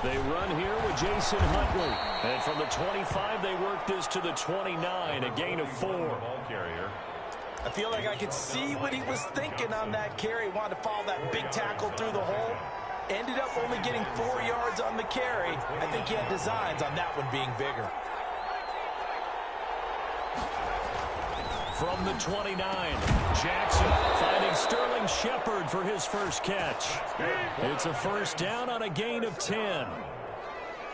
They run here with Jason Huntley. And from the 25, they work this to the 29, a gain of 4. Ball carrier. I feel like I could see what he was thinking on that carry. Wanted to follow that big tackle through the hole. Ended up only getting 4 yards on the carry. I think he had designs on that one being bigger. From the 29, Jackson finding Sterling Shepard for his first catch. It's a first down on a gain of 10.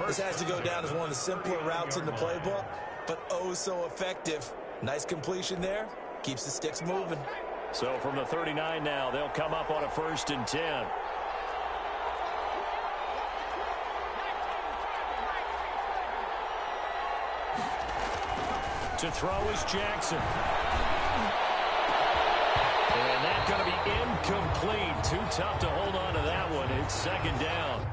This has to go down as one of the simpler routes in the playbook, but oh so effective. Nice completion there. Keeps the sticks moving. So from the 39 now, they'll come up on a 1st and 10. To throw is Jackson. And that's going to be incomplete. Too tough to hold on to that one. It's 2nd down.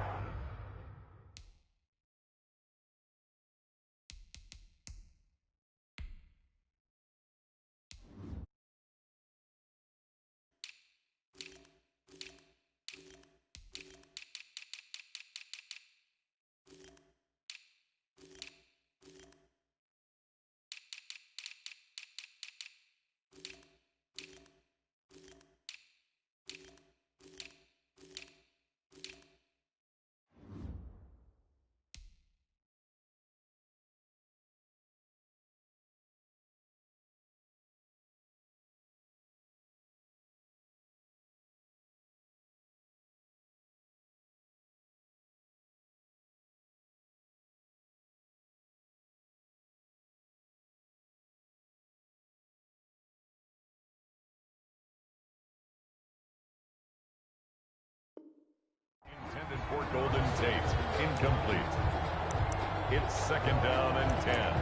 Intended for Golden Tate. Incomplete. It's 2nd down and 10.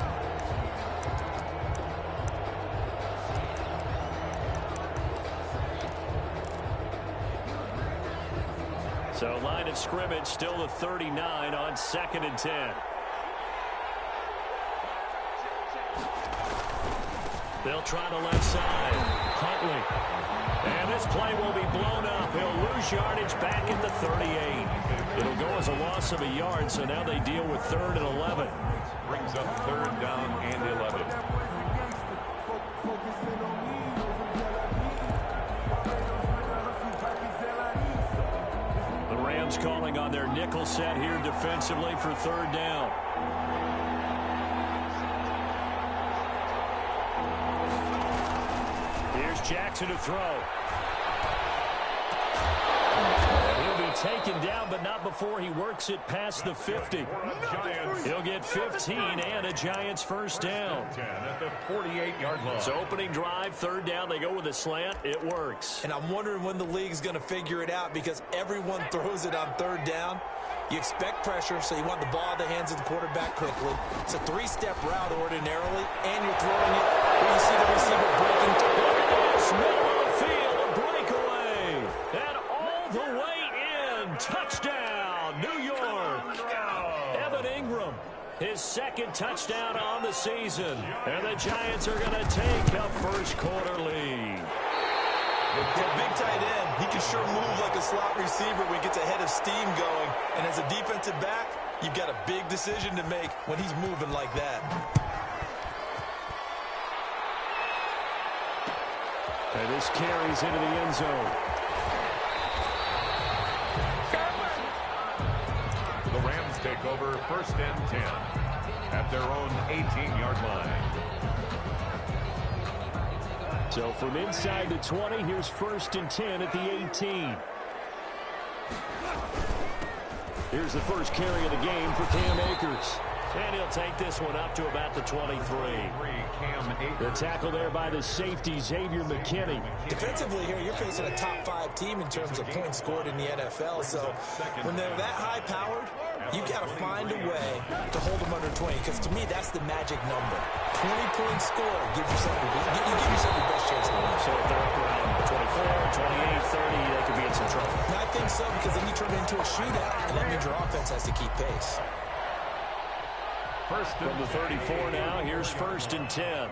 So line of scrimmage still the 39 on 2nd and 10. They'll try the left side. Huntley. And this play will be blown up. He'll lose yardage back at the 38. It'll go as a loss of a yard, so now they deal with 3rd and 11. Brings up 3rd down and 11. The Rams calling on their nickel set here defensively for 3rd down. Here's Jackson to throw. He'll be taken down, but not before he works it past the 50. He'll get 15 and a Giants 1st down. At the 48-yard line. So opening drive, 3rd down, they go with a slant. It works. And I'm wondering when the league's going to figure it out because everyone throws it on 3rd down. You expect pressure, so you want the ball in the hands of the quarterback quickly. It's a 3-step route ordinarily, and you're throwing it where you see the receiver breaking. Middle of the field, a breakaway. And all the way in. Touchdown, New York. Evan Ingram, his 2nd touchdown on the season. And the Giants are going to take a 1st quarter lead. For a big tight end, he can sure move like a slot receiver when he gets a head of steam going. And as a defensive back, you've got a big decision to make when he's moving like that. And this carries into the end zone. The Rams take over 1st and 10 at their own 18-yard line. So from inside the 20, here's 1st and 10 at the 18. Here's the first carry of the game for Cam Akers. And he'll take this one up to about the 23. The tackle there by the safety, Xavier McKinney. Defensively here, you're facing a top 5 team in terms of points scored in the NFL. So when they're that high-powered, you've got to find a way to hold them under 20. Because to me, that's the magic number. 20-point score gives yourself your best chance to win. So if they're up around 24, 28, 30, they could be in some trouble. And I think so, because then you turn it into a shootout. And that means your offense has to keep pace. First from the 34 now, here's 1st and 10.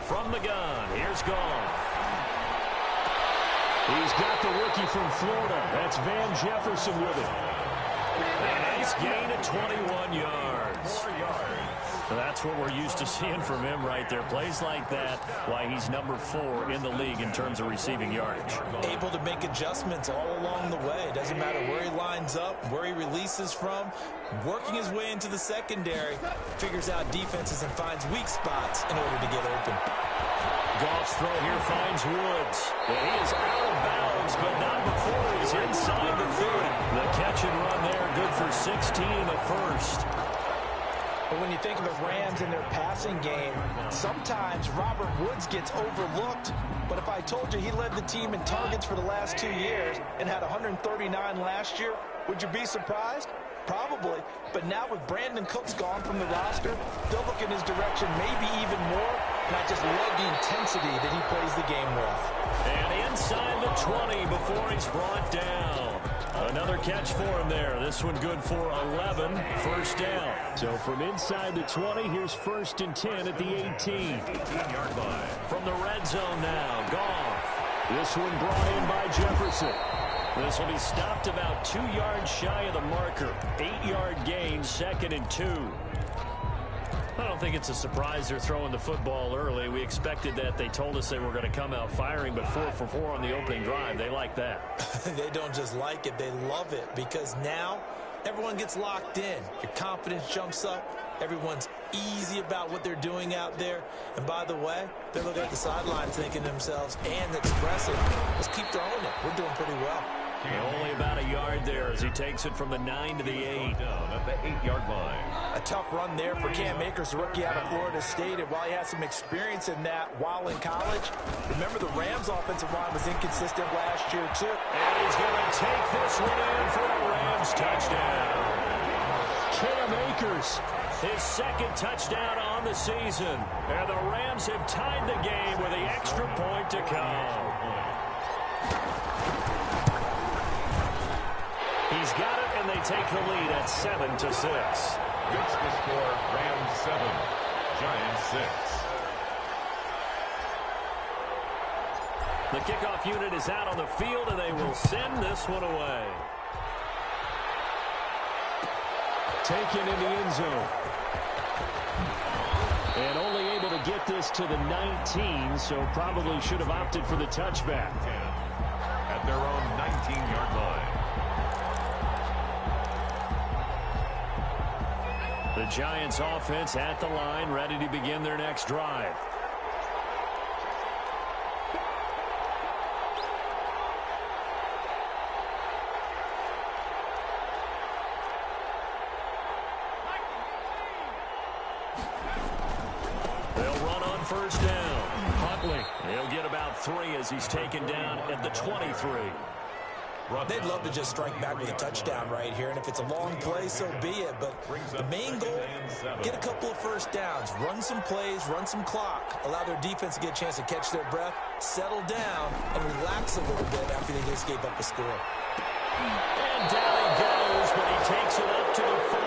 From the gun, here's Goff. He's got the rookie from Florida. That's Van Jefferson with it. A nice gain of 21 yards. So that's what we're used to seeing from him right there. Plays like that, why he's number 4 in the league in terms of receiving yardage. Able to make adjustments all along the way. Doesn't matter where he lines up, where he releases from. Working his way into the secondary, figures out defenses and finds weak spots in order to get open. Goff's throw here finds Woods. And he is out of bounds, but not before he's inside the 30. The catch and run there, good for 16 in the first. But when you think of the Rams and their passing game, sometimes Robert Woods gets overlooked. But if I told you he led the team in targets for the last 2 years and had 139 last year, would you be surprised? Probably. But now with Brandon Cooks gone from the roster, they'll look in his direction maybe even more. And I just love the intensity that he plays the game with. And inside the 20 before he's brought down. Another catch for him there. This one good for 11. First down. So from inside the 20, here's 1st and 10 at the 18. 18-yard line. From the red zone now, Goff. This one brought in by Jefferson. This will be stopped about 2 yards shy of the marker. 8-yard gain, 2nd and 2. I don't think it's a surprise they're throwing the football early. We expected that. They told us they were going to come out firing, but 4 for 4 on the opening drive. They like that. They don't just like it, they love it, because now everyone gets locked in. Your confidence jumps up. Everyone's easy about what they're doing out there. And by the way, they're looking at the sidelines thinking to themselves and expressing, let's keep throwing it. We're doing pretty well. Only about a yard there as he takes it from the 9 to the 8. Down at the 8-yard line. A tough run there for Cam Akers, a rookie out of Florida State. And while he had some experience in that while in college, remember the Rams' offensive line was inconsistent last year, too. And he's going to take this one in for a Rams touchdown. Cam Akers, his 2nd touchdown on the season. And the Rams have tied the game with the extra point to come. He's got it, and they take the lead at 7-6. Fix the score, Rams 7, Giants 6. The kickoff unit is out on the field, and they will send this one away. Taken in the end zone. And only able to get this to the 19, so probably should have opted for the touchback. At their own 19-yard line. The Giants offense at the line, ready to begin their next drive. They'll run on 1st down. Huntley, he'll get about 3 as he's taken down at the 23. They'd love to just strike back with a touchdown right here, and if it's a long play, so be it. But the main goal, get a couple of 1st downs, run some plays, run some clock, allow their defense to get a chance to catch their breath, settle down, and relax a little bit after they just gave up a score. And down he goes, but he takes it up to the 40.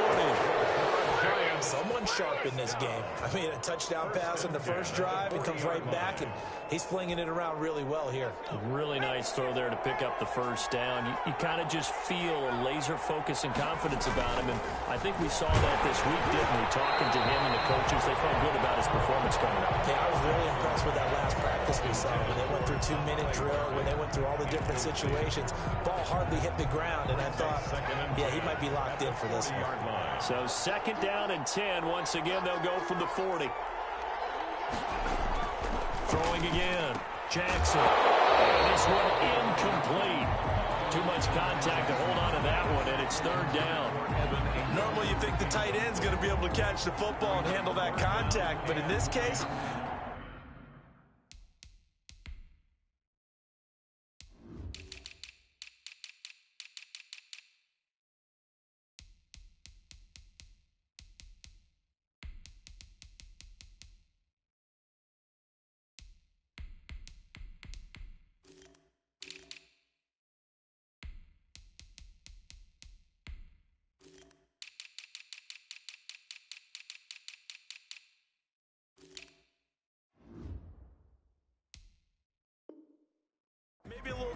Someone sharp in this game. I mean, a touchdown pass on the first drive and comes right back, and he's flinging it around really well here. Really nice throw there to pick up the 1st down. You kind of just feel a laser focus and confidence about him, and I think we saw that this week, didn't we? Talking to him and the coaches, they felt good about his performance coming up. Yeah, I was really impressed with that last practice we saw when they went through 2-minute drill, when they went through all the different situations. Ball hardly hit the ground, and I thought, yeah, he might be locked in for this one. So 2nd down and 10. Once again, they'll go from the 40. Throwing again. Jackson. And this one incomplete. Too much contact to hold on to that one, and it's 3rd down. Normally you think the tight end's going to be able to catch the football and handle that contact, but in this case,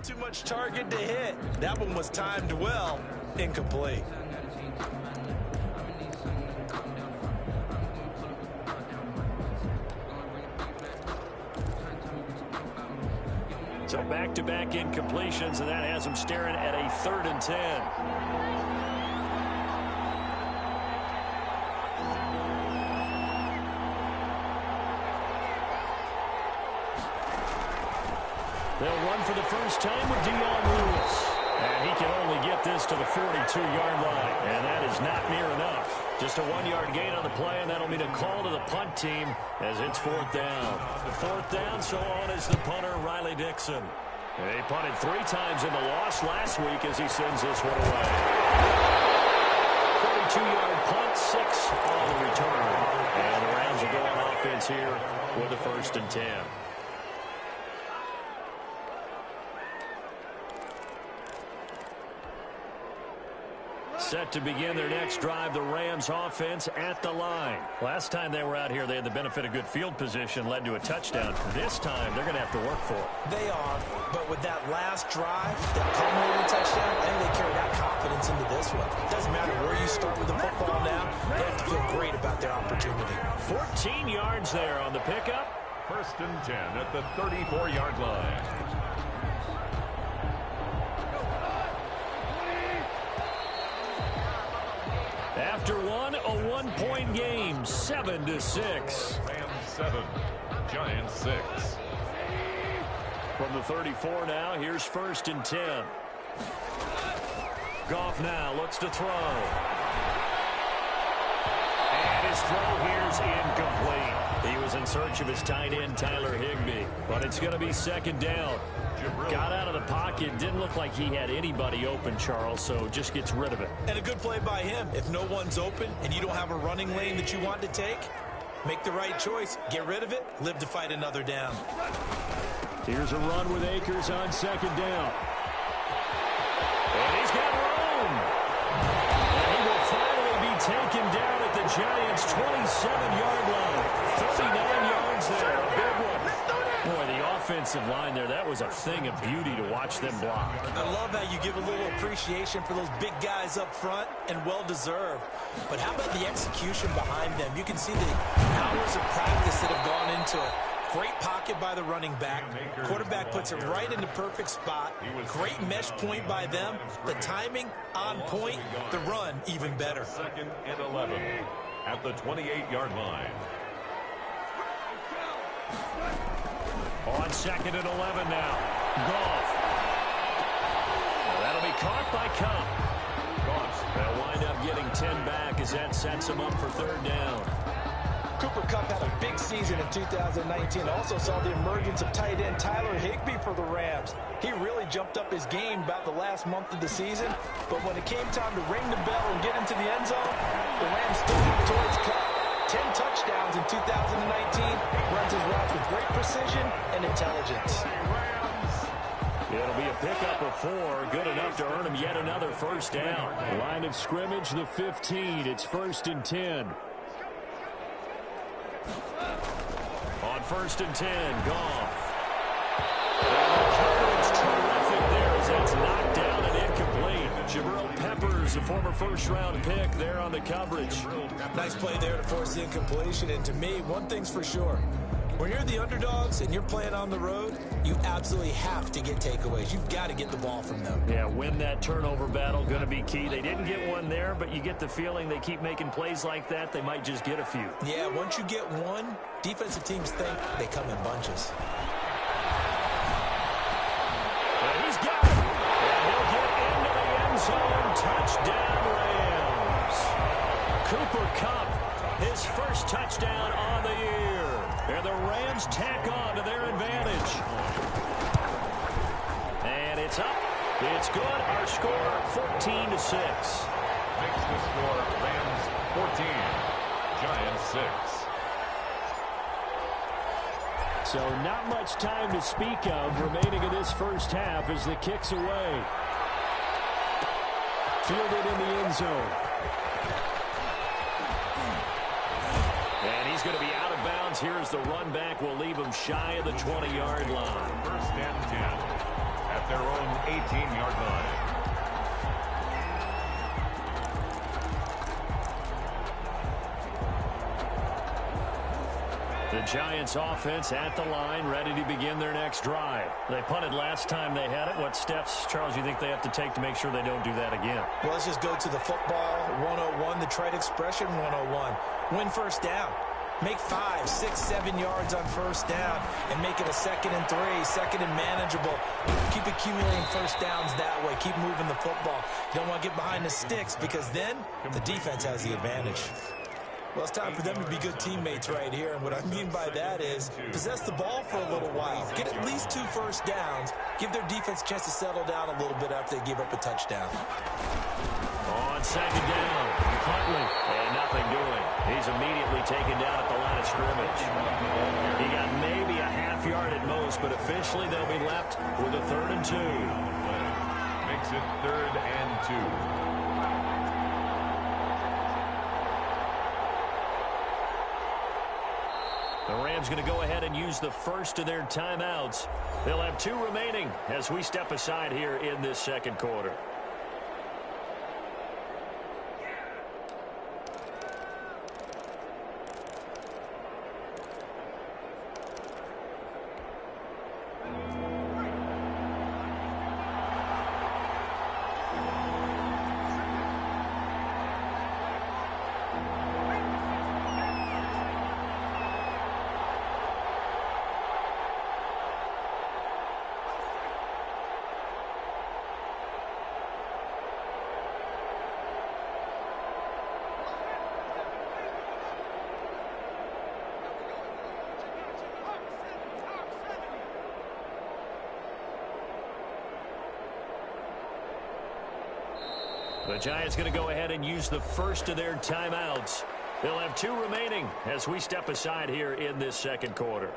too much target to hit. That one was timed well. Incomplete. So back-to-back incompletions, and that has them staring at a 3rd and 10. They'll run for the first time with Dion Lewis. And he can only get this to the 42-yard line. And that is not near enough. Just a 1-yard gain on the play, and that'll mean a call to the punt team as it's 4th down. 4th down, so on is the punter, Riley Dixon. And he punted 3 times in the loss last week as he sends this one away. 42-yard punt, 6 on the return. And the Rams will go on offense here with the 1st and 10. Set to begin their next drive, the Rams offense at the line. Last time they were out here, they had the benefit of good field position, led to a touchdown. This time, they're going to have to work for it. They are, but with that last drive, that culminating touchdown, I think they carry that confidence into this one. It doesn't matter where you start with the football now, they have to feel great about their opportunity. 14 yards there on the pickup. 1st and 10 at the 34-yard line. After one, a 1-point game, 7-6. Rams 7, Giants 6. From the 34 now, here's 1st and 10. Goff now looks to throw. And his throw here's incomplete. He was in search of his tight end, Tyler Higbee. But it's going to be 2nd down. Got out of the pocket. Didn't look like he had anybody open, Charles, so just gets rid of it. And a good play by him. If no one's open and you don't have a running lane that you want to take, make the right choice. Get rid of it. Live to fight another down. Here's a run with Akers on 2nd down. And he's got room. And he will finally be taken down at the Giants' 27-yard line. 39 yards there. A big one. Boy, the offensive line there, that was a thing of beauty to watch them block. I love how you give a little appreciation for those big guys up front, and well-deserved. But how about the execution behind them? You can see the hours of practice that have gone into it. Great pocket by the running back. Quarterback puts it right in the perfect spot. Great mesh point by them. The timing on point. The run even better. 2nd and 11 at the 28-yard line. On 2nd and 11 now. Goff. That'll be caught by Cup. They'll wind up getting 10 back as that sets them up for 3rd down. Cooper Kupp had a big season in 2019. Also saw the emergence of tight end Tyler Higbee for the Rams. He really jumped up his game about the last month of the season. But when it came time to ring the bell and get into the end zone, the Rams stood up towards Kupp. 10 touchdowns in 2019. Runs his routes with great precision and intelligence. It'll be a pickup of 4. Good enough to earn him yet another 1st down. Line of scrimmage, the 15. It's 1st and 10. On 1st and 10, Goff. And the coverage terrific there as that's knocked down and incomplete. Jabril Peppers, a former 1st-round pick there on the coverage. Nice play there to force the incompletion. And to me, one thing's for sure. When you're the underdogs and you're playing on the road, you absolutely have to get takeaways. You've got to get the ball from them. Yeah, win that turnover battle, going to be key. They didn't get one there, but you get the feeling they keep making plays like that, they might just get a few. Yeah, once you get one, defensive teams think they come in bunches. And he's got it. And he'll get into the end zone. Touchdown, Rams. Cooper Kupp, his 1st touchdown on the year. And the Rams tack on to their advantage. And it's up. It's good. Our score, 14-6. Makes the score Rams 14, Giants 6. So not much time to speak of remaining in this 1st half as the kick's away. Fielded in the end zone. And he's going to be out of bounds. Here's the run back. We'll leave him shy of the 20-yard line. 1st and 10 at their own 18-yard line. The Giants offense at the line, ready to begin their next drive. They punted last time they had it. What steps, Charles, you think they have to take to make sure they don't do that again? Well, let's just go to the football 101, the trade expression 101. Win first down. Make 5, 6, 7 yards on first down and make it a 2nd and 3, 2nd and manageable. Keep accumulating first downs that way. Keep moving the football. You don't want to get behind the sticks because then the defense has the advantage. Well, it's time for them to be good teammates right here. And what I mean by that is possess the ball for a little while. Get at least 2 first downs. Give their defense a chance to settle down a little bit after they give up a touchdown. On 2nd down, Huntley, and nothing doing. He's immediately taken down at the line of scrimmage. He got maybe a half yard at most, but officially they'll be left with a 3rd and 2. Makes it 3rd and 2. The Rams going to go ahead and use the first of their timeouts. They'll have 2 remaining as we step aside here in this 2nd quarter. The Giants going to go ahead and use the first of their timeouts. They'll have 2 remaining as we step aside here in this 2nd quarter.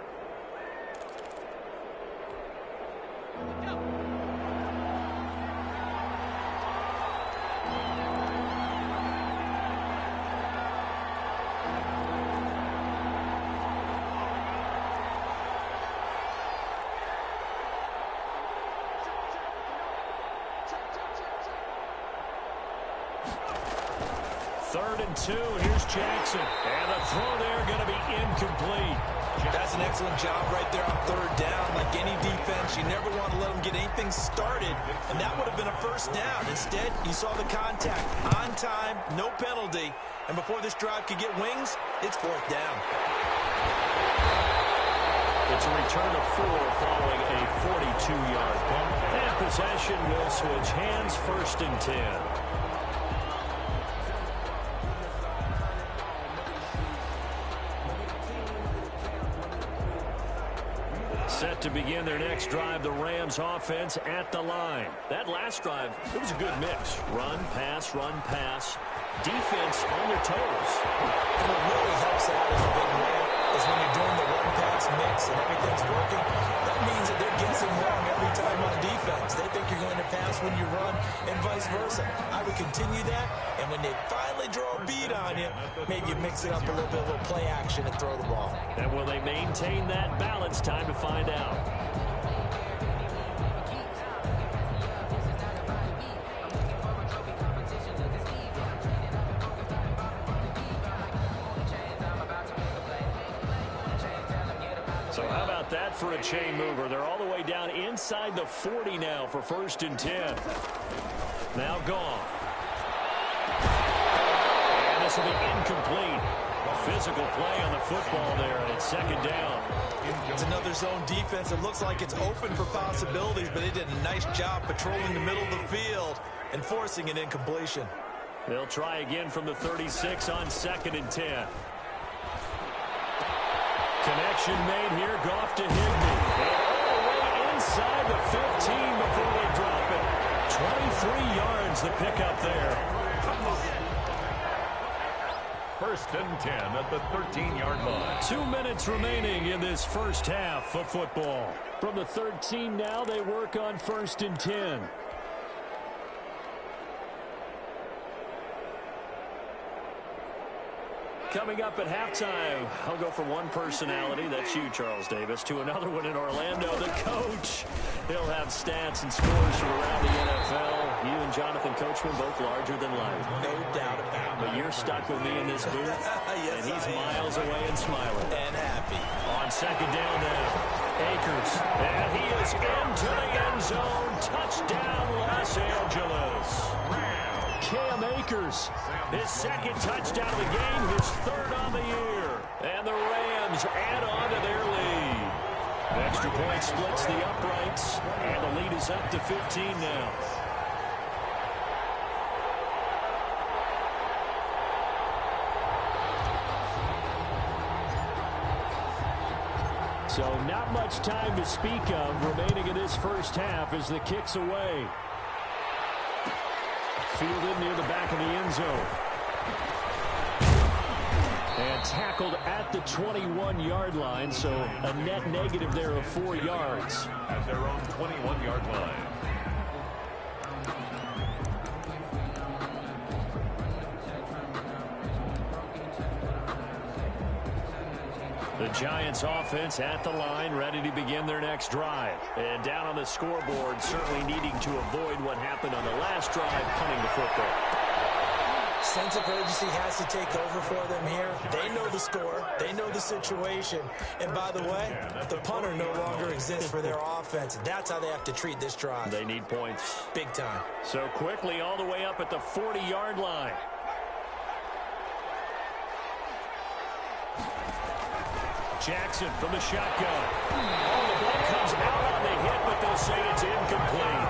Third and 2. Here's Jackson. And the throw there going to be incomplete. That's an excellent job right there on 3rd down. Like any defense, you never want to let them get anything started. And that would have been a first down. Instead, you saw the contact. On time, no penalty. And before this drive could get wings, it's 4th down. It's a return of 4 following a 42-yard punt. And possession will switch hands, 1st and 10. Set to begin their next drive, the Rams offense at the line. That last drive, it was a good mix. Run, pass, defense on their toes. And what really helps out in a big way is when you're doing the run-pass mix and everything's working, that means that they're guessing wrong every time on defense. They think you're going to pass when you run and vice versa. I would continue that, and when they finally draw a beat on you, maybe you mix it up a little bit, a little play action and throw the ball. And will they maintain that balance? Time to find out. So how about that for a chain mover? They're all the way down inside the 40 now for 1st and 10. Now gone. And this will be incomplete. A physical play on the football there, and it's 2nd down. It's another zone defense. It looks like it's open for possibilities, but they did a nice job patrolling the middle of the field and forcing an incompletion. They'll try again from the 36 on 2nd and 10. Connection made here. Goff to Higbee. And all the way inside the 15 before they drop it. 23 yards the pickup there. 1st and 10 at the 13-yard line. 2 minutes remaining in this first half of football. From the 13 now, they work on 1st and 10. Coming up at halftime, I'll go from one personality, that's you, Charles Davis, to another one in Orlando, the coach. He'll have stats and scores from around the NFL. You and Jonathan Coachman both larger than life. No doubt about it. But you're stuck with me in this booth, yes, and he's miles away and smiling. And happy. On second down now, Akers, and he is into the end zone. Touchdown, Los Angeles. Cam Akers, his second touchdown of the game, his third on the year. And the Rams add on to their lead. The extra point splits the uprights, and the lead is up to 15 now. So not much time to speak of remaining in this first half as the kick's away. Fielded near the back of the end zone. And tackled at the 21-yard line, so a net negative there of 4 yards. At their own 21-yard line. The Giants offense at the line, ready to begin their next drive. And down on the scoreboard, certainly needing to avoid what happened on the last drive, punting the football. Sense of urgency has to take over for them here. They know the score. They know the situation. And by the way, the punter no longer exists for their offense. That's how they have to treat this drive. They need points. Big time. So quickly all the way up at the 40-yard line. Jackson from the shotgun. Oh, the ball comes out on the hit, but they'll say it's incomplete.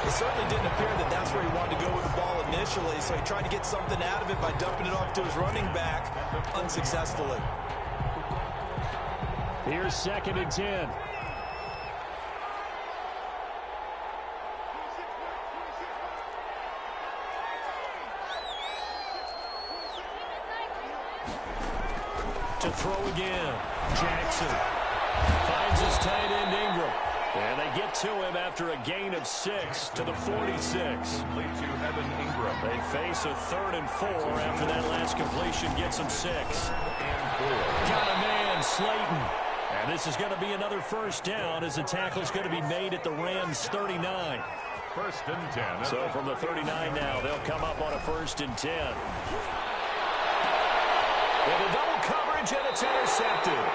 It certainly didn't appear that that's where he wanted to go with the ball initially, so he tried to get something out of it by dumping it off to his running back unsuccessfully. Here's 2nd and 10. To throw again. Jackson finds his tight end Ingram. And they get to him after a gain of 6 to the 46. Complete to Evan Ingram. They face a 3rd and 4 after that last completion gets them 6. Got a man, Slayton. And this is going to be another first down as the tackle's going to be made at the Rams' 39. 1st and 10. So from the 39 now, they'll come up on a 1st and 10. With a double coverage, and it's intercepted.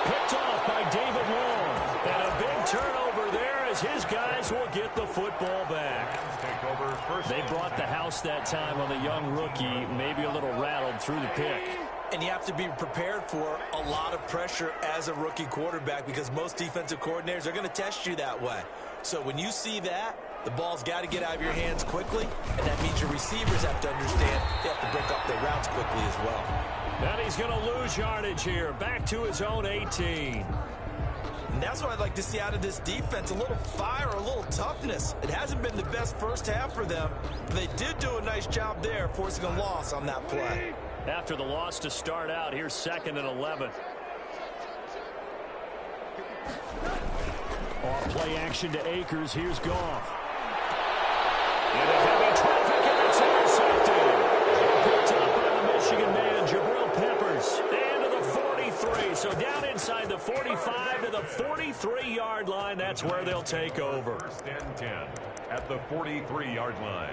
Picked off by David Long. And a big turnover there as his guys will get the football back. They brought the house that time on the young rookie, maybe a little rattled through the pick. And you have to be prepared for a lot of pressure as a rookie quarterback because most defensive coordinators are going to test you that way. So when you see that, the ball's got to get out of your hands quickly, and that means your receivers have to understand they have to break up their routes quickly as well. And he's going to lose yardage here, back to his own 18. And that's what I'd like to see out of this defense, a little fire, a little toughness. It hasn't been the best first half for them, but they did do a nice job there, forcing a loss on that play. After the loss to start out, here's 2nd and 11. Off play action to Akers. Here's Goff. Into heavy traffic, and it's intercepted. Picked up by the Michigan man, Jabril Peppers. Into the 43. So down inside the 45 to the 43-yard line. That's where they'll take over. 1st and 10 at the 43-yard line.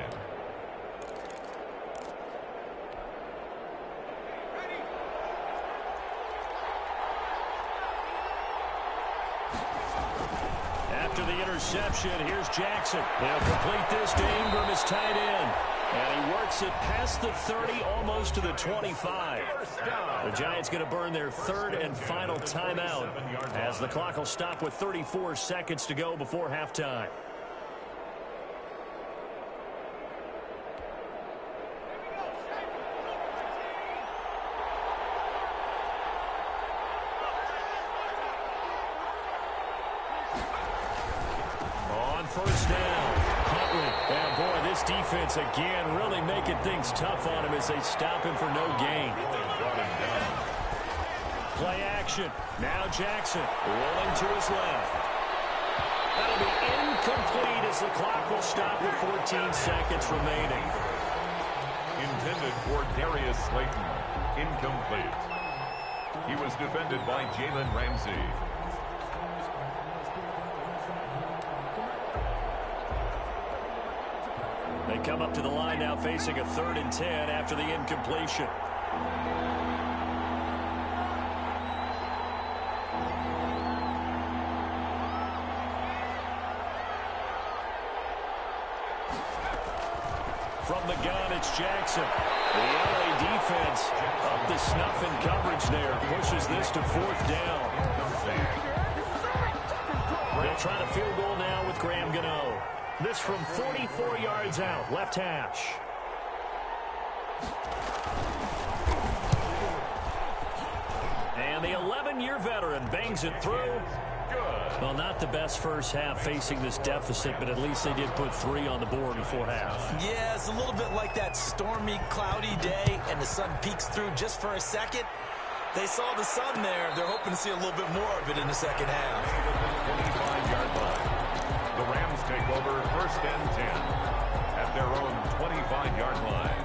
After the interception, here's Jackson. He'll complete this to Ingram, his tight end. And he works it past the 30, almost to the 25. The Giants going to burn their 3rd and final timeout as the clock will stop with 34 seconds to go before halftime. First down. Huntley. And boy, this defense again really making things tough on him as they stop him for no gain. Play action. Now Jackson rolling to his left. That'll be incomplete as the clock will stop with 14 seconds remaining. Intended for Darius Slayton. Incomplete. He was defended by Jalen Ramsey. They come up to the line now facing a 3rd and 10 after the incompletion. From the gun, it's Jackson. The LA defense up to snuff in coverage there. Pushes this to 4th down. They'll try the field goal now with Graham Gano. This from 44 yards out, left hash. And the 11-year veteran bangs it through. Well, not the best first half facing this deficit, but at least they did put 3 on the board before half. Yeah, it's a little bit like that stormy, cloudy day, and the sun peeks through just for a second. They saw the sun there. They're hoping to see a little bit more of it in the second half. 25-yard line. The Rams take over 1st and 10 at their own 25-yard line.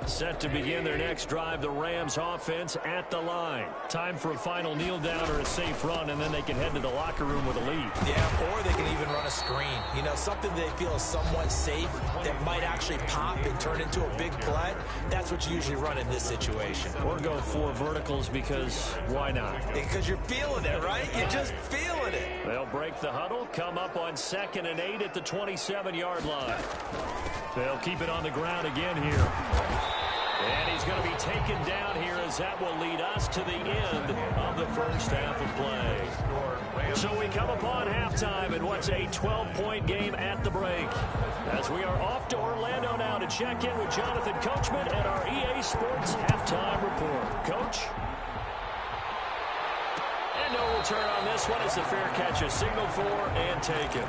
Set to begin their next drive, the Rams offense at the line. Time for a final kneel down or a safe run, and then they can head to the locker room with a lead. Yeah, or they can even run a screen. You know, something they feel is somewhat safe that might actually pop and turn into a big play. That's what you usually run in this situation. Or go 4 verticals because why not? Because you're feeling it, right? You're just feeling it. They'll break the huddle, come up on 2nd and 8 at the 27-yard line. They'll keep it on the ground again here. And he's going to be taken down here as that will lead us to the end of the first half of play. So we come upon halftime in what's a 12-point game at the break. As we are off to Orlando now to check in with Jonathan Coachman at our EA Sports Halftime Report. Coach? And no return on this one. It's a fair catch, a signal for and taken.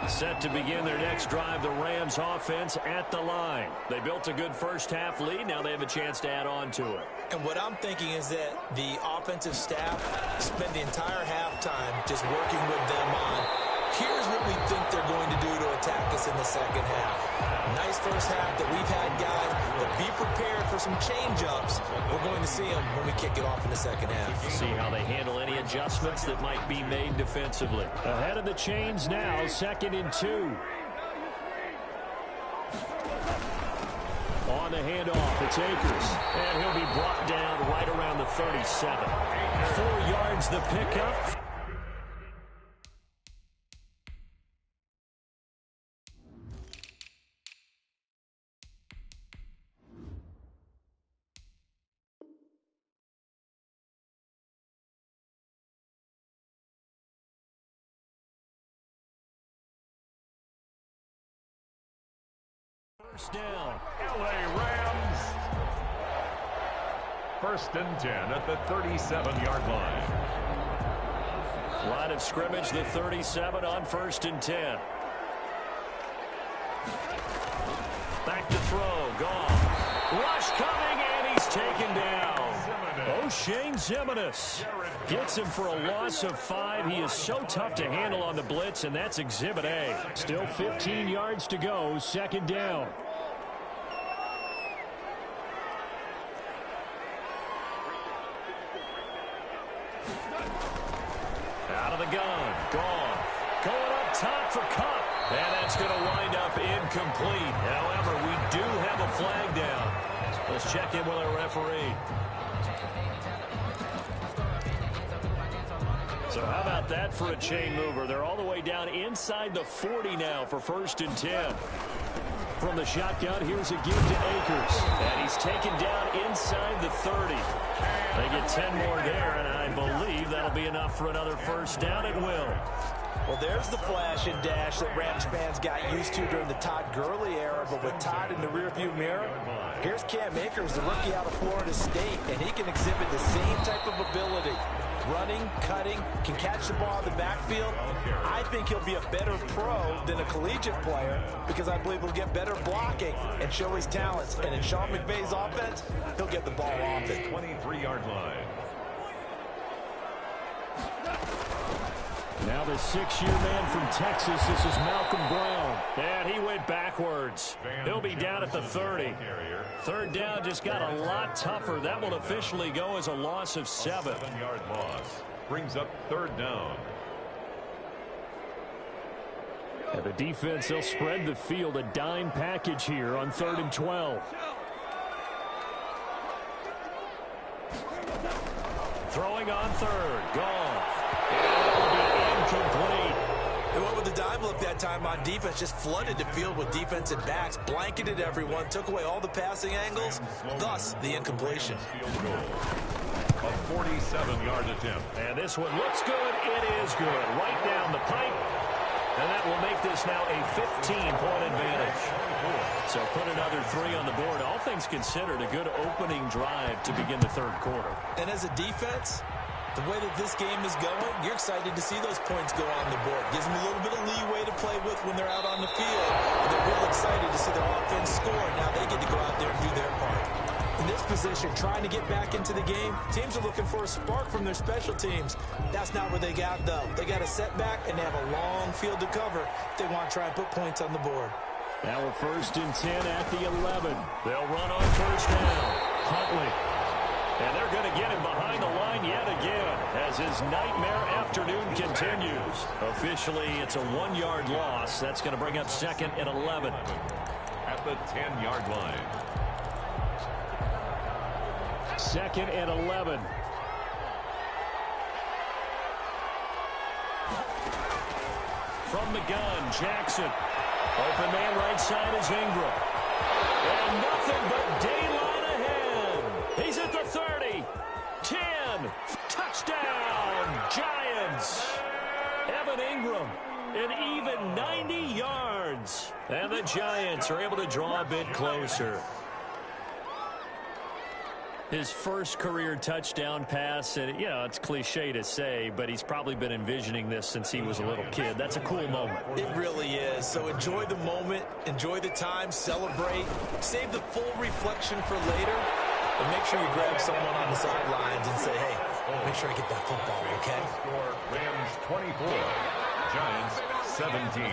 Set to begin their next drive, the Rams offense at the line. They built a good first half lead. Now they have a chance to add on to it. And what I'm thinking is that the offensive staff spend the entire halftime just working with them on, here's what we think they're going to do to attack us in the second half. Nice first half that we've had, guys, but be prepared for some change-ups. We're going to see them when we kick it off in the second half. See how they handle any adjustments that might be made defensively. Ahead of the chains now, 2nd and 2. On the handoff, it's Akers. And he'll be brought down right around the 37. 4 yards the pickup. First down. LA Rams. 1st and 10 at the 37-yard line. Line of scrimmage, the 37 on 1st and 10. Back to throw, gone. Rush coming, and he's taken down. O'Shane Ximines gets him for a loss of 5. He is so tough to handle on the blitz, and that's Exhibit A. Still 15 yards to go, 2nd down. Out of the gun, gone. Going up top for Cup, and that's going to wind up incomplete. However, we do have a flag down. Let's check in with our referee. So how about that for a chain mover? They're all the way down inside the 40 now for 1st and 10. From the shotgun, here's a give to Akers. And he's taken down inside the 30. They get 10 more there, and I believe that'll be enough for another first down. It will. Well, there's the flash and dash that Rams fans got used to during the Todd Gurley era, but with Todd in the rearview mirror, here's Cam Akers, the rookie out of Florida State, and he can exhibit the same type of ability. running, cutting, can catch the ball in the backfield. I think he'll be a better pro than a collegiate player because I believe he'll get better blocking and show his talents. And in Sean McVay's offense, he'll get the ball often. 23-yard line. Now the 6-year man from Texas, this is Malcolm Brown. And he went backwards. He'll be down at the 30. Third down just got a lot tougher. That will officially go as a loss of 7. 7-yard loss. Brings up third down. And the defense, they'll spread the field, a dime package here on 3rd and 12. Throwing on 3rd. Goff. Complete. They went with the dime look that time on defense, just flooded the field with defensive backs, blanketed everyone, took away all the passing angles, thus the incompletion. A 47-yard attempt. And this one looks good. It is good. Right down the pipe. And that will make this now a 15-point advantage. So put another 3 on the board. All things considered, a good opening drive to begin the 3rd quarter. And as a defense, the way that this game is going, you're excited to see those points go on the board. Gives them a little bit of leeway to play with when they're out on the field. And they're real excited to see their offense score. Now they get to go out there and do their part. In this position, trying to get back into the game, teams are looking for a spark from their special teams. That's not what they got, though. They got a setback, and they have a long field to cover if they want to try and put points on the board. Now a 1st and 10 at the 11. They'll run on 1st down. Huntley. And they're going to get him behind the line yet again as his nightmare afternoon continues. Officially, it's a 1-yard loss. That's going to bring up 2nd and 11. At the 10-yard line. 2nd and 11. From the gun, Jackson. Open man right side is Ingram. And nothing but daylight ahead. He's at the 30. 10. Touchdown, Giants. Evan Ingram, an even 90 yards. And the Giants are able to draw a bit closer. His first career touchdown pass, and you know, it's cliche to say, but he's probably been envisioning this since he was a little kid. That's a cool moment. It really is. So enjoy the moment, enjoy the time, celebrate, save the full reflection for later, and make sure you grab someone on the sidelines and say, hey, make sure I get that football, okay? Score Rams 24, Giants 17.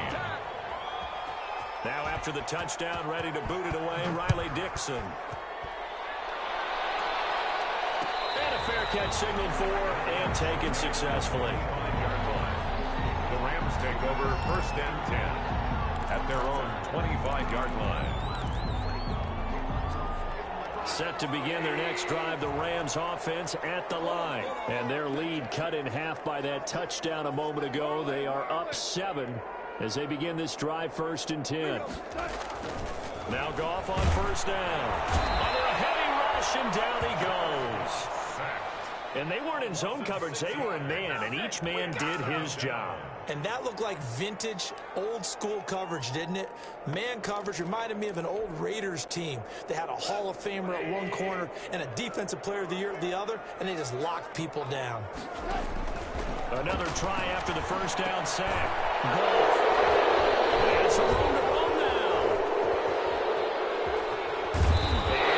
Now after the touchdown, ready to boot it away, Riley Dixon. Fair catch signaled for and taken successfully. 5-yard line. The Rams take over 1st and 10 at their own 25-yard line. Set to begin their next drive, the Rams offense at the line. And their lead cut in half by that touchdown a moment ago. They are up 7 as they begin this drive 1st and 10. Now Goff on 1st down. Under a heavy rush and down he goes. And they weren't in zone coverage, they were in man, and each man did his job. And that looked like vintage, old-school coverage, didn't it? Man coverage reminded me of an old Raiders team. They had a Hall of Famer at one corner and a Defensive Player of the Year at the other, and they just locked people down. Another try after the 1st down sack. Goff. And some room to run now.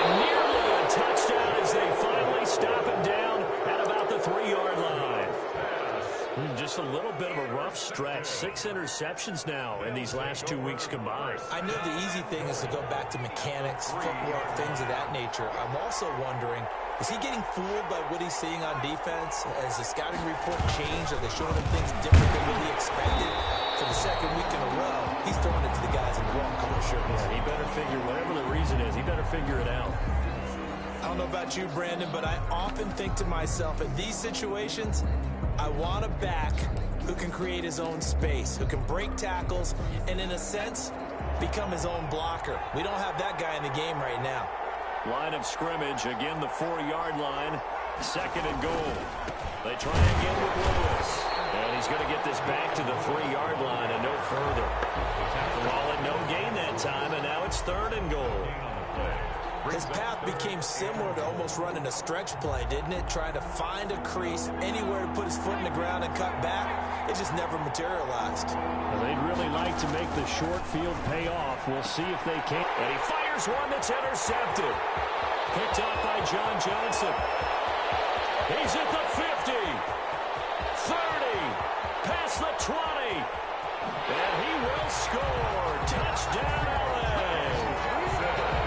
And nearly a touchdown as they finally stop him down at about the 3-yard line. Just a little bit of a rough stretch. 6 interceptions now in these last 2 weeks combined. I know the easy thing is to go back to mechanics, footwork, things of that nature. I'm also wondering, is he getting fooled by what he's seeing on defense? Has the scouting report changed? Are they showing him things different than what he expected? For the 2nd week in a row, he's throwing it to the guys in the wrong color shirt. Yeah, he better figure, whatever the reason is, he better figure it out. I don't know about you, Brandon, but I often think to myself, in these situations, I want a back who can create his own space, who can break tackles, and in a sense, become his own blocker. We don't have that guy in the game right now. Line of scrimmage, again the 4-yard line, 2nd and goal. They try again with Lewis. And he's going to get this back to the 3-yard line and no further. Call it no gain that time, and now it's 3rd and goal. His path became similar to almost running a stretch play, didn't it? Trying to find a crease, anywhere to put his foot in the ground and cut back. It just never materialized. Well, they'd really like to make the short field pay off. We'll see if they can. And he fires one that's intercepted. Picked up by John Johnson. He's at the 50. 30. Past the 20. And he will score. Touchdown, LA.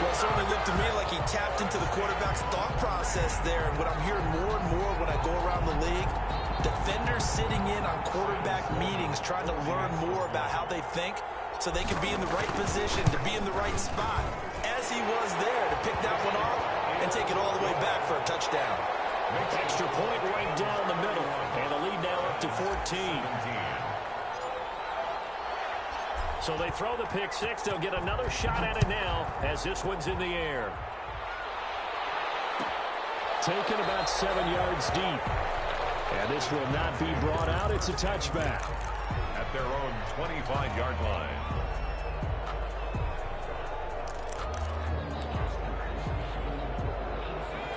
Well, it certainly looked to me like he tapped into the quarterback's thought process there. And what I'm hearing more and more when I go around the league, defenders sitting in on quarterback meetings trying to learn more about how they think so they can be in the right position to be in the right spot, as he was there to pick that one off and take it all the way back for a touchdown. Extra point right down the middle. And the lead now up to 14. So they throw the pick six. They'll get another shot at it now as this one's in the air. Taken about 7 yards deep. And this will not be brought out. It's a touchback. At their own 25-yard line.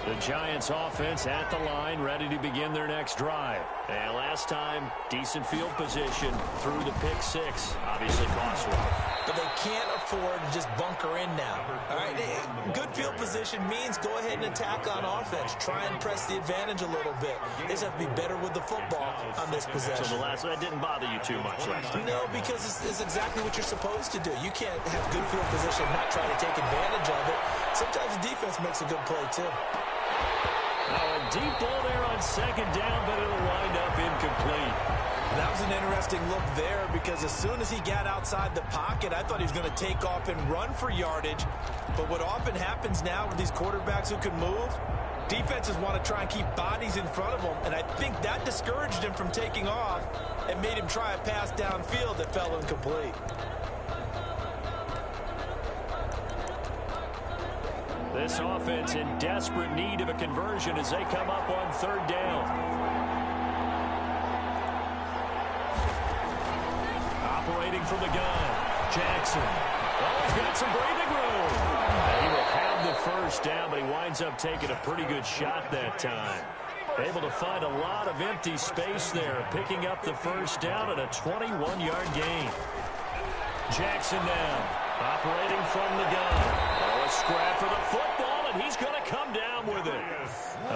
The Giants offense at the line, ready to begin their next drive. And last time, decent field position through the pick six. Obviously cost one. But they can't afford to just bunker in now. All right, good field position means go ahead and attack on offense. Try and press the advantage a little bit. They just have to be better with the football on this possession. So that didn't bother you too much last time? No, because it's exactly what you're supposed to do. You can't have good field position and not try to take advantage of it. Sometimes the defense makes a good play, too. A deep ball there on second down, but it'll wind up incomplete. That was an interesting look there because as soon as he got outside the pocket, I thought he was going to take off and run for yardage. But what often happens now with these quarterbacks who can move, defenses want to try and keep bodies in front of them, and I think that discouraged him from taking off and made him try a pass downfield that fell incomplete. This offense in desperate need of a conversion as they come up on third down. Operating from the gun, Jackson. Oh, he's got some breathing room. And he will have the first down, but he winds up taking a pretty good shot that time. Able to find a lot of empty space there, picking up the first down at a 21-yard gain. Jackson now, operating from the gun. A scrap for the football, and he's going to come down with it.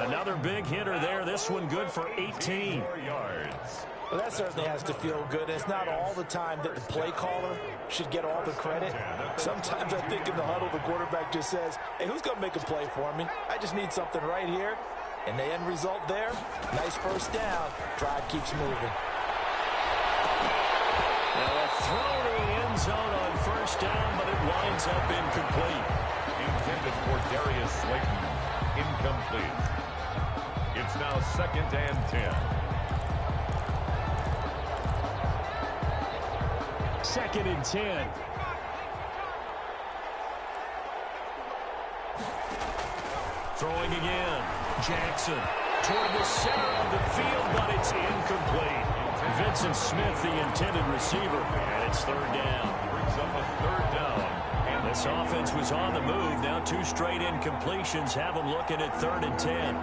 Another big hitter there. This one good for 18 yards. Well, that certainly has to feel good. It's not all the time that the play caller should get all the credit. Sometimes I think in the huddle, the quarterback just says, hey, who's going to make a play for me? I just need something right here. And the end result there, nice first down. Drive keeps moving. Now a throw to the end zone on first down, but it winds up incomplete. Intended for Darius Slayton. Incomplete. It's now 2nd and 10. 2nd and 10. Throwing again. Jackson toward the center of the field, but it's incomplete. Vincent Smith, the intended receiver, and it's third down. Brings up a third down. This offense was on the move. Now 2 straight incompletions have them looking at 3rd and 10.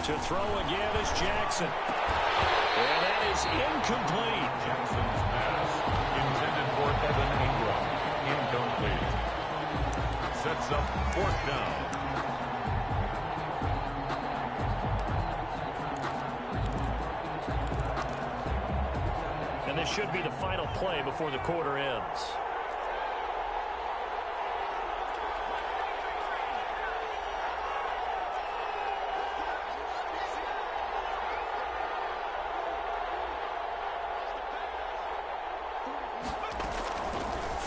To throw again is Jackson. And that is incomplete. Jackson's pass intended for Evan Ingram. Incomplete. Sets up 4th down. And this should be the final play before the quarter ends.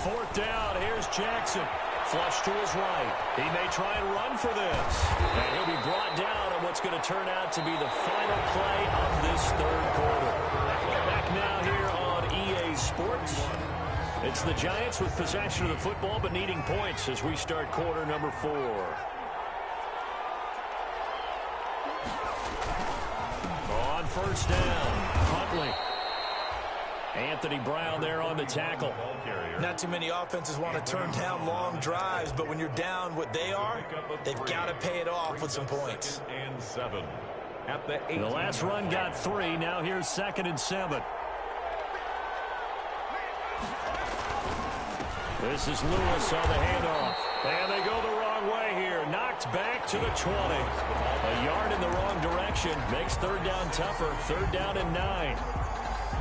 Fourth down, here's Jackson. Flush to his right. He may try and run for this. And he'll be brought down on what's going to turn out to be the final play of this third quarter. Back now here on EA Sports. It's the Giants with possession of the football but needing points as we start quarter number 4. On first down, Huntley. Anthony Brown there on the tackle. Not too many offenses want to turn down long drives, but when you're down what they are, they've got to pay it off with some points. The last run got 3. Now here's 2nd and 7. This is Lewis on the handoff. And they go the wrong way here. Knocked back to the 20. A yard in the wrong direction. Makes 3rd down tougher. 3rd down and 9.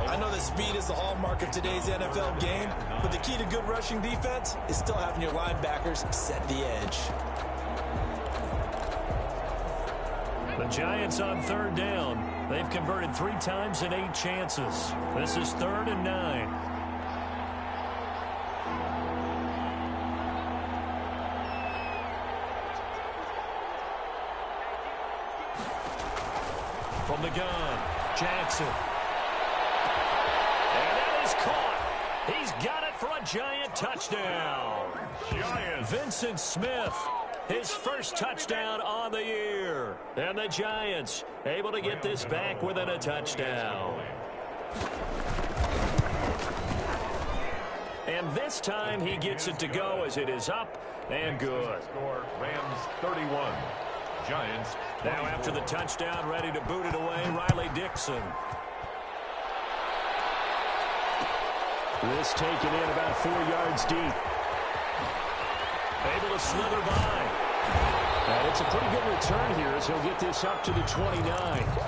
I know that speed is the hallmark of today's NFL game, but the key to good rushing defense is still having your linebackers set the edge. The Giants on 3rd down. They've converted 3 times in 8 chances. This is 3rd and 9. From the gun, Jackson. And that is caught. He's got it for a Giant touchdown. Vincent Smith, his first touchdown on the year. And the Giants able to get this back within a touchdown. And this time he gets it to go as it is up and good. Rams 31. Giants. Now after the touchdown, ready to boot it away, Riley Dixon. This taken in about 4 yards deep. Able to slither by. And it's a pretty good return here as he'll get this up to the 29.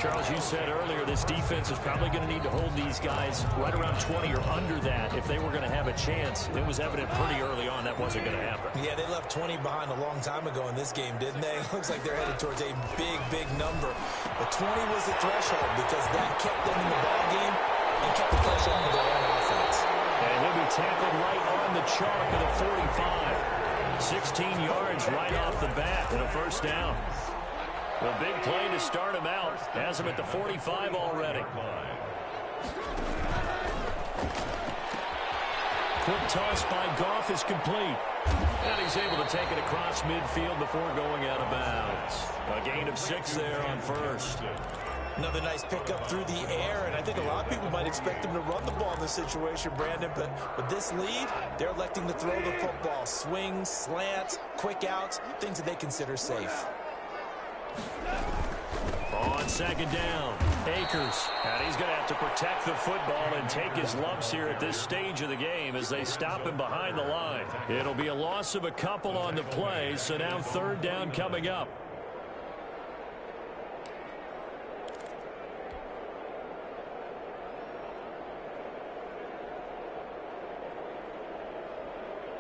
Charles, you said earlier this defense is probably going to need to hold these guys right around 20 or under that if they were going to have a chance. It was evident pretty early on that wasn't going to happen. Yeah, they left 20 behind a long time ago in this game, didn't they? Looks like they're headed towards a big, big number. But 20 was the threshold because that kept them in the ball game and kept the pressure on their own offense. And he'll be tackled right on the chalk of the 45. 16 yards right off the bat and a first down. A big play to start him out. Has him at the 45 already. Quick toss by Goff is complete. And he's able to take it across midfield before going out of bounds. A gain of 6 there on first. Another nice pickup through the air, and I think a lot of people might expect them to run the ball in this situation, Brandon, but with this lead, they're electing to throw the football. Swings, slants, quick outs, things that they consider safe. On 2nd down, Akers. And he's going to have to protect the football and take his lumps here at this stage of the game as they stop him behind the line. It'll be a loss of a couple on the play, so now 3rd down coming up.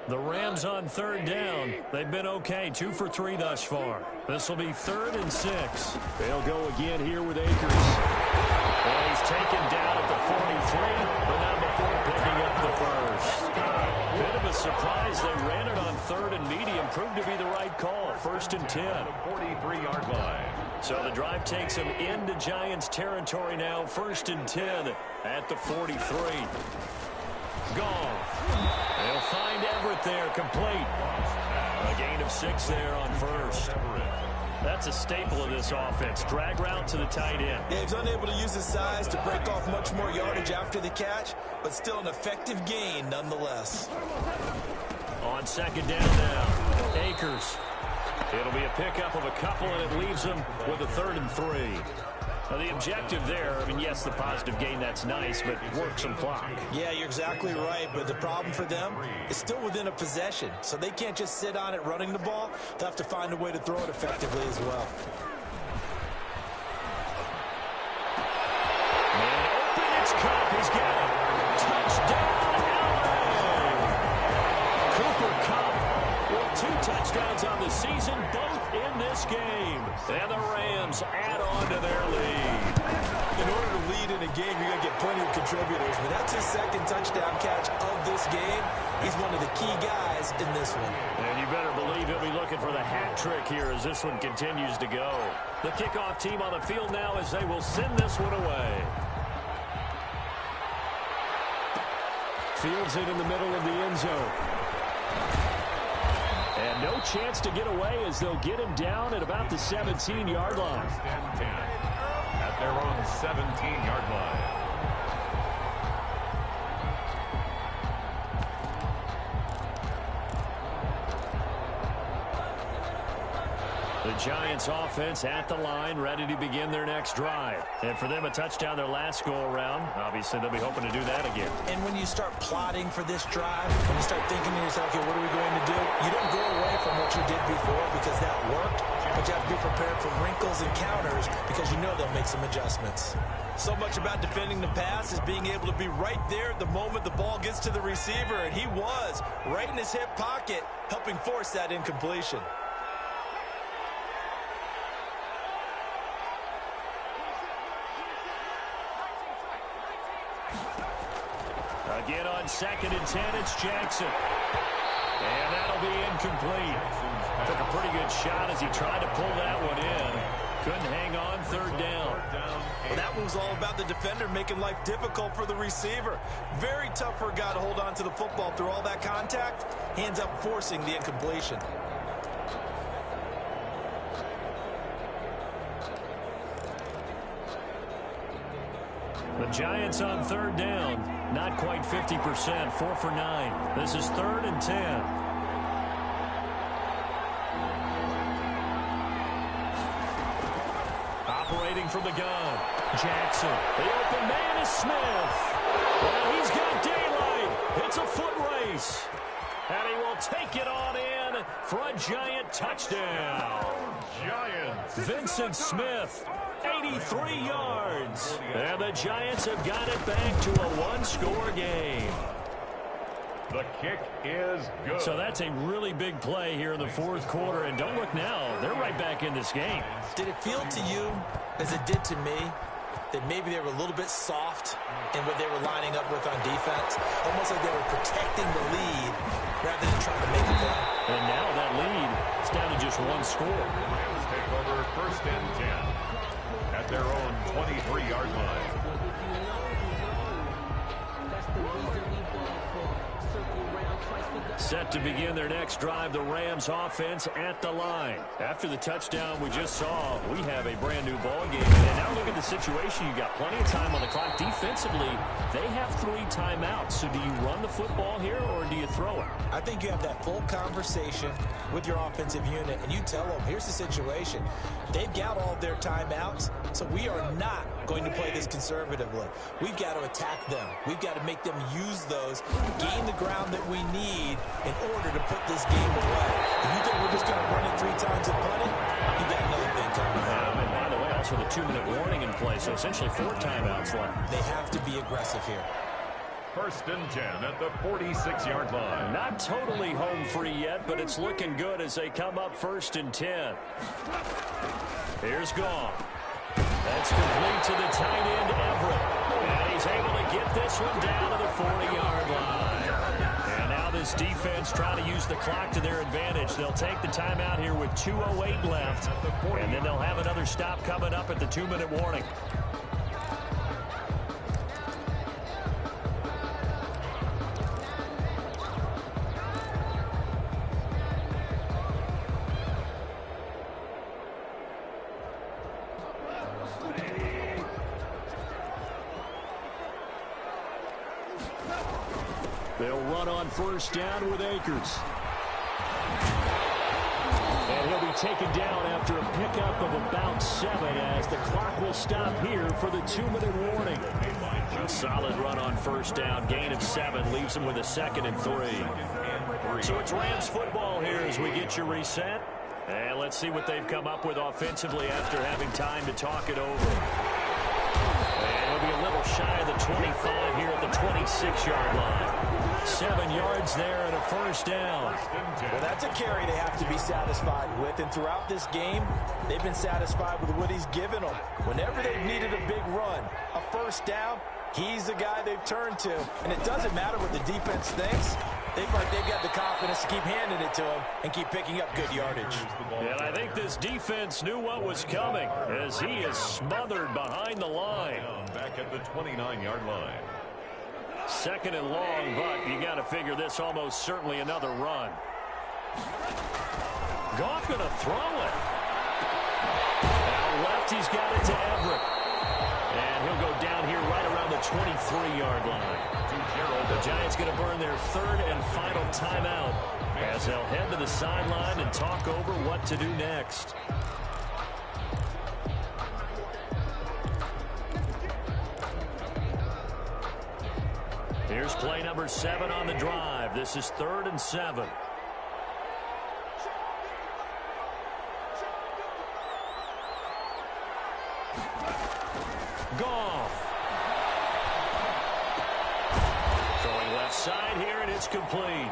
The Rams on 3rd down. They've been okay. 2 for 3 thus far. This will be 3rd and 6. They'll go again here with Akers. And he's taken down at the 43, but not before picking up the first. Bit of a surprise. They ran it on 3rd and medium. Proved to be the right call. 1st and 10. 43-yard line. So the drive takes them into Giants territory now. 1st and 10 at the 43. Goff. They'll find Everett there, complete. A gain of 6 there on first. That's a staple of this offense. Drag route to the tight end. Yeah, he's unable to use his size to break off much more yardage after the catch, but still an effective gain nonetheless. On 2nd down now, Akers. It'll be a pickup of a couple, and it leaves them with a 3rd and 3. Now, the objective there, I mean, yes, the positive gain, that's nice, but work some clock. Yeah, you're exactly right, but the problem for them is still within a possession, so they can't just sit on it running the ball. They'll have to find a way to throw it effectively as well. And open, it's Cup. He's got it. Touchdown, LA! Cooper Kupp with 2 touchdowns on the season, both in this game. And the Rams add on to their lead. In order to lead in a game, you're going to get plenty of contributors, but that's his 2nd touchdown catch of this game. He's one of the key guys in this one. And you better believe he'll be looking for the hat trick here as this one continues to go. The kickoff team on the field now as they will send this one away. Fields it in the middle of the end zone. And no chance to get away as they'll get him down at about the 17-yard line. At their own 17-yard line. The Giants offense at the line, ready to begin their next drive. And for them, a touchdown their last go-around. Obviously, they'll be hoping to do that again. And when you start plotting for this drive, when you start thinking to yourself, okay, what are we going to do? You don't go away from what you did before because that worked, but you have to be prepared for wrinkles and counters because you know they'll make some adjustments. So much about defending the pass is being able to be right there at the moment the ball gets to the receiver, and he was right in his hip pocket, helping force that incompletion. Again on 2nd and 10, it's Jackson. And that'll be incomplete. Took a pretty good shot as he tried to pull that one in. Couldn't hang on, 3rd down. Well, that was all about the defender making life difficult for the receiver. Very tough for a guy to hold on to the football through all that contact. He ends up forcing the incompletion. The Giants on 3rd down. Not quite 50%, 4 for 9. This is 3rd and 10. Operating from the gun. Jackson. The open man is Smith. Well, he's got daylight. It's a foot race. And he will take it on in for a Giant touchdown. Giants. Vincent Smith, 83 yards. And the Giants have got it back to a one-score game. The kick is good. So that's a really big play here in the 4th quarter. And don't look now. They're right back in this game. Did it feel to you, as it did to me, that maybe they were a little bit soft in what they were lining up with on defense? Almost like they were protecting the lead rather than trying to make a play. And now that lead is down to just one score. The Rams take over 1st and 10 at their own 23-yard line. Set to begin their next drive, the Rams offense at the line. After the touchdown we just saw, we have a brand new ball game. And now look at the situation. You got plenty of time on the clock. Defensively, they have 3 timeouts. So do you run the football here or do you throw it? I think you have that full conversation with your offensive unit, and you tell them, here's the situation. They've got all their timeouts, so we are not going to play this conservatively. We've got to attack them. We've got to make them use those, gain the ground that we need in order to put this game away. If you think we're just going to run it 3 times and punt it, you got another thing coming. And by the way, also the 2-minute warning in play, so essentially 4 timeouts left. They have to be aggressive here. 1st and 10 at the 46-yard line. Not totally home free yet, but it's looking good as they come up 1st and 10. Here's Goff. That's complete to the tight end, Everett. And he's able to get this one down to the 40-yard line. And now this defense trying to use the clock to their advantage. They'll take the timeout here with 2:08 left. And then they'll have another stop coming up at the 2-minute warning. They'll run on 1st down with Akers. And he'll be taken down after a pickup of about 7 as the clock will stop here for the 2-minute warning. A solid run on 1st down. Gain of 7 leaves them with a 2nd and 3. So it's Rams football here as we get you reset. And let's see what they've come up with offensively after having time to talk it over. And he'll be a little shy of the 25 here at the 26-yard line. 7 yards there and a 1st down. Well, that's a carry they have to be satisfied with. And throughout this game, they've been satisfied with what he's given them. Whenever they've needed a big run, a 1st down, he's the guy they've turned to. And it doesn't matter what the defense thinks. They've got the confidence to keep handing it to him and keep picking up good yardage. And I think this defense knew what was coming as he is smothered behind the line. Back at the 29-yard line. 2nd and long, but you got to figure this almost certainly another run. Goff going to throw it. Out left, he's got it to Everett. And he'll go down here right around the 23-yard line. The Giants going to burn their 3rd and final timeout As they'll head to the sideline and talk over what to do next. Here's play number 7 on the drive. This is 3rd and 7. Goff. Throwing left side here, and it's complete.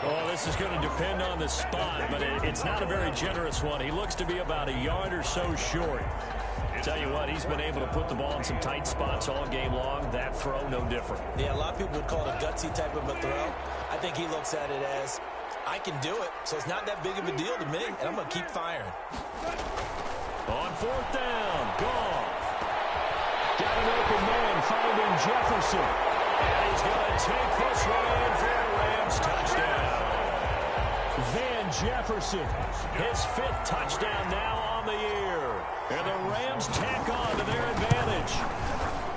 Well, this is going to depend on the spot, but it's not a very generous one. He looks to be about a yard or so short. Tell you what, he's been able to put the ball in some tight spots all game long. That throw, no different. Yeah, a lot of people would call it a gutsy type of a throw. I think he looks at it as, I can do it, so it's not that big of a deal to me, and I'm going to keep firing. On 4th down, Goff. Got an open man, finding Jefferson. And he's going to take this one in for a Rams touchdown. Van Jefferson, his 5th touchdown now on the year. And the Rams tack on to their advantage.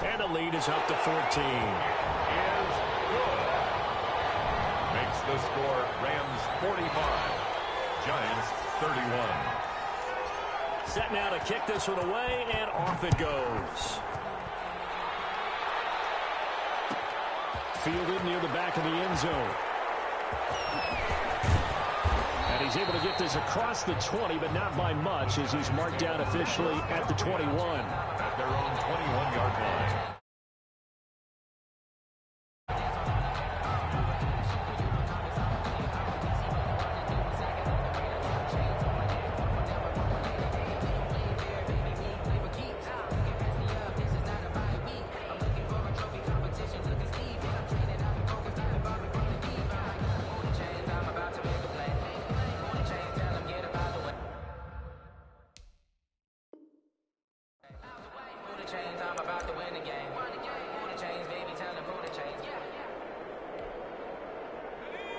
And the lead is up to 14. Is good. Makes the score Rams 45, Giants 31. Set now to kick this one away, and off it goes. Fielded near the back of the end zone. And he's able to get this across the 20, but not by much, as he's marked down officially at the 21. At their own 21-yard line.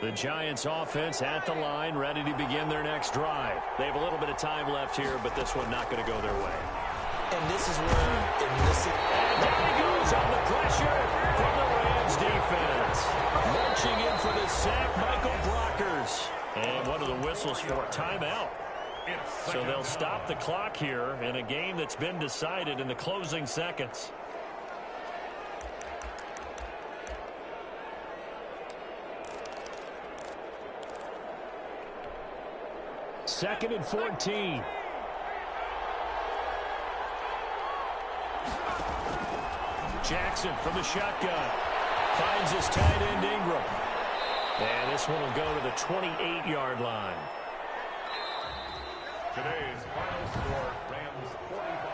The Giants offense at the line, ready to begin their next drive. They have a little bit of time left here, but this one not going to go their way. And this is where, and there he goes on the pressure from the Rams defense. Marching in for the sack, Michael Brockers. And one of the whistles for a timeout. So they'll stop the clock here in a game that's been decided in the closing seconds. Second and 14. Jackson from the shotgun. Finds his tight end Ingram. And this one will go to the 28-yard line. Today's final score, Rams 45.